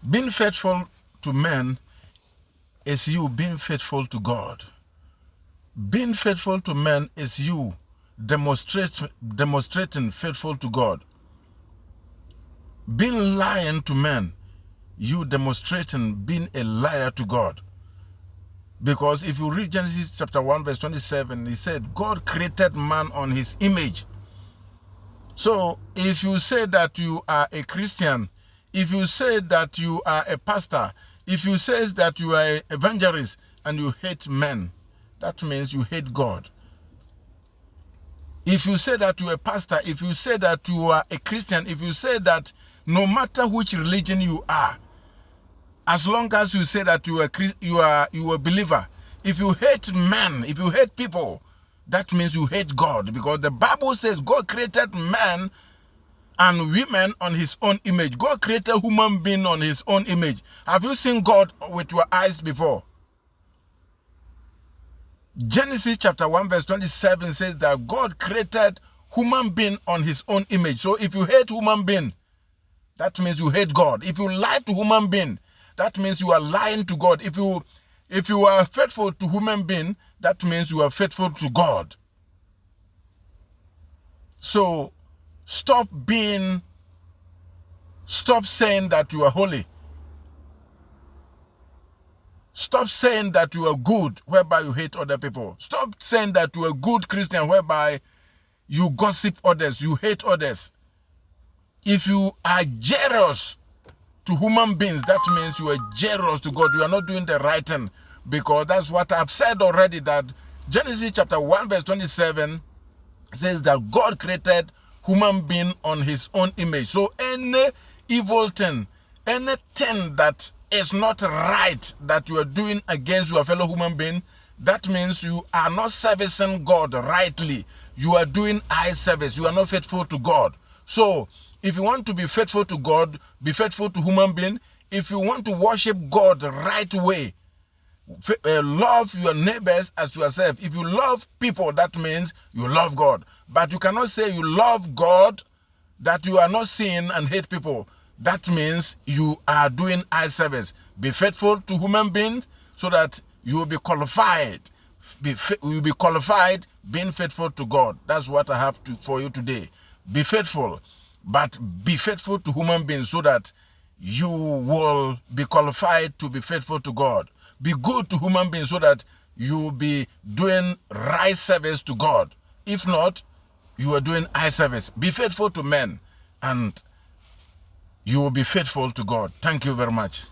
Being faithful to men is you being faithful to God. Being faithful to men is you demonstrating faithful to God. Being lying to men, you demonstrating being a liar to God. Because if you read Genesis chapter 1 verse 27, he said, God created man on his image. So if you say that you are a Christian, if you say that you are a pastor, if you say that you are an evangelist and you hate men, that means you hate God. If you say that you are a pastor, if you say that you are a Christian, if you say that no matter which religion you are, as long as you say that you are a believer, if you hate men, if you hate people, that means you hate God, because the Bible says God created man and women on his own image. God created human being on his own image. Have you seen God with your eyes before? Genesis chapter 1 verse 27 says that God created human being on his own image. So if you hate human being, that means you hate God. If you lie to human being, that means you are lying to God. If you are faithful to human being, that means you are faithful to God. So stop saying that you are holy. Stop saying that you are good, whereby you hate other people. Stop saying that you are a good Christian, whereby you gossip others, you hate others. If you are jealous to human beings, that means you are jealous to God. You are not doing the right thing, because that's what I've said already, that Genesis chapter 1 verse 27 says that God created human being on his own image. So any evil thing, anything that is not right that you are doing against your fellow human being, that means you are not servicing God rightly. You are doing eye service. You are not faithful to God. So if you want to be faithful to God, be faithful to human being. If you want to worship God the right way, love your neighbors as yourself. If you love people, that means you love God. But you cannot say you love God that you are not sin and hate people. That means you are doing eye service. Be faithful to human beings so that you will be qualified. You will be qualified being faithful to God. That's what I have for you today. Be faithful, but be faithful to human beings so that you will be qualified to be faithful to God. Be good to human beings so that you will be doing right service to God. If not, you are doing eye service. Be faithful to men and you will be faithful to God. Thank you very much.